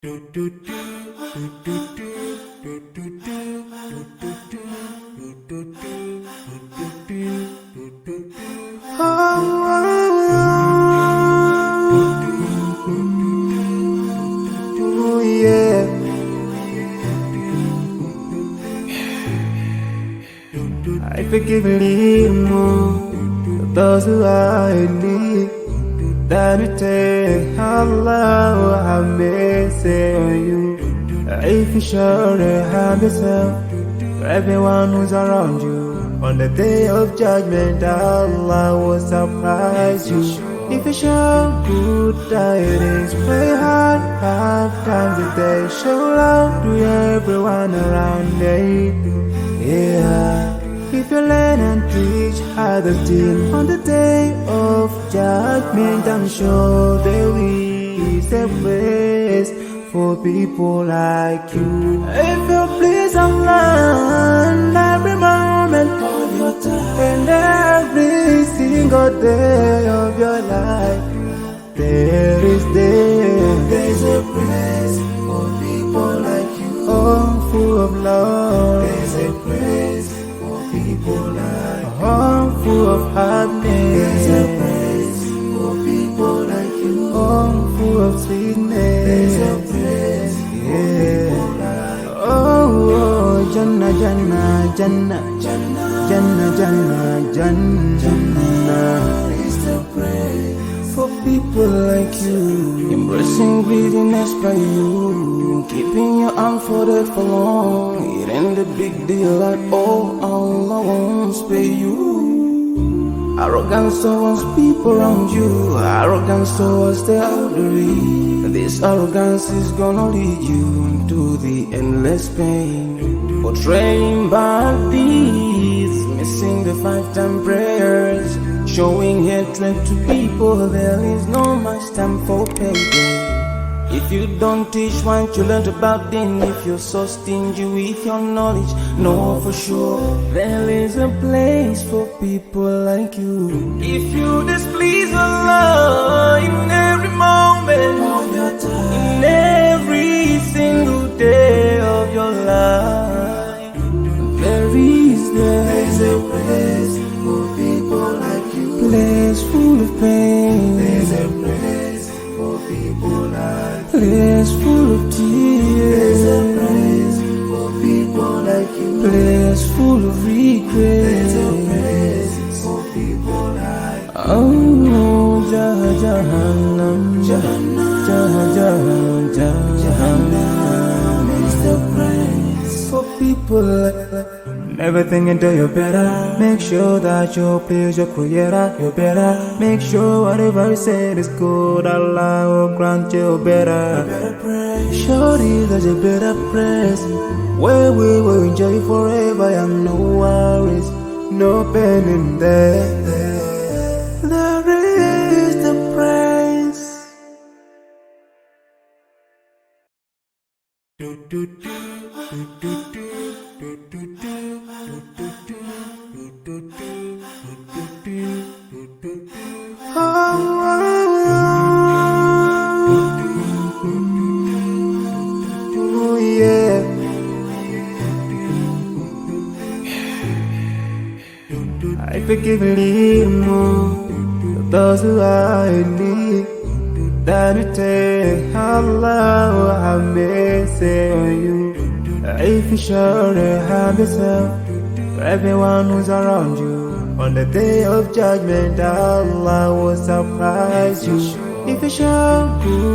Yeah. I forgive a little more to those who are in need than to take Allah have mercy on you. If you surely have yourself for everyone who's around you, on the day of judgment Allah will surprise you. If you show good tidings, pray hard 5 times a day, show love to everyone around you. Yeah. If you learn and teach others still on the day of judgment, I'm sure there is a place for people like you. If you please Allah every moment of your time and every single day of your life, there's a place for people like you. Oh, full of love. There's a place for people like you. Oh, full of happiness. There's a place for people like you. Oh, full of sweetness. There's a place for people like you. Oh, Jannah, Jannah, Jannah, Jannah, Jannah, Jannah, Jannah. It's the place for people like you. Embracing greediness by you, keeping your arm folded for long. It ain't a big deal at all. Allah won't spare you. Arrogance towards people around you, arrogance towards the elderly. This arrogance is gonna lead you to the endless pain. Portraying bad deeds, missing the 5-time prayers, showing hatred to people. There is no much time for payday. If you don't teach what you learned about them, if you're so stingy with your knowledge, know for sure there is a place for people like you. If you displease Allah in every moment of your time, in every single day of your life, there's a place for people like you. Place full of pain. There's a place for people like you. Place full of tears. There's a place for people like you. Place full of regret. There's a place for people like you. Oh, Jahannam, Jahannam, Jahannam is the place for people like you. Never think until you're better. Make sure that you please your creator. You're better. Make sure whatever you said is good. Allah will grant you better. Surely there's a better place where we will enjoy forever and no worries, no pain in there. There is the praise. Oh, yeah. I forgive a little more to those who are in need than to take Allah have mercy on you. If you surely have yourself for everyone who's around you, on the day of judgment Allah will surprise you. If you show good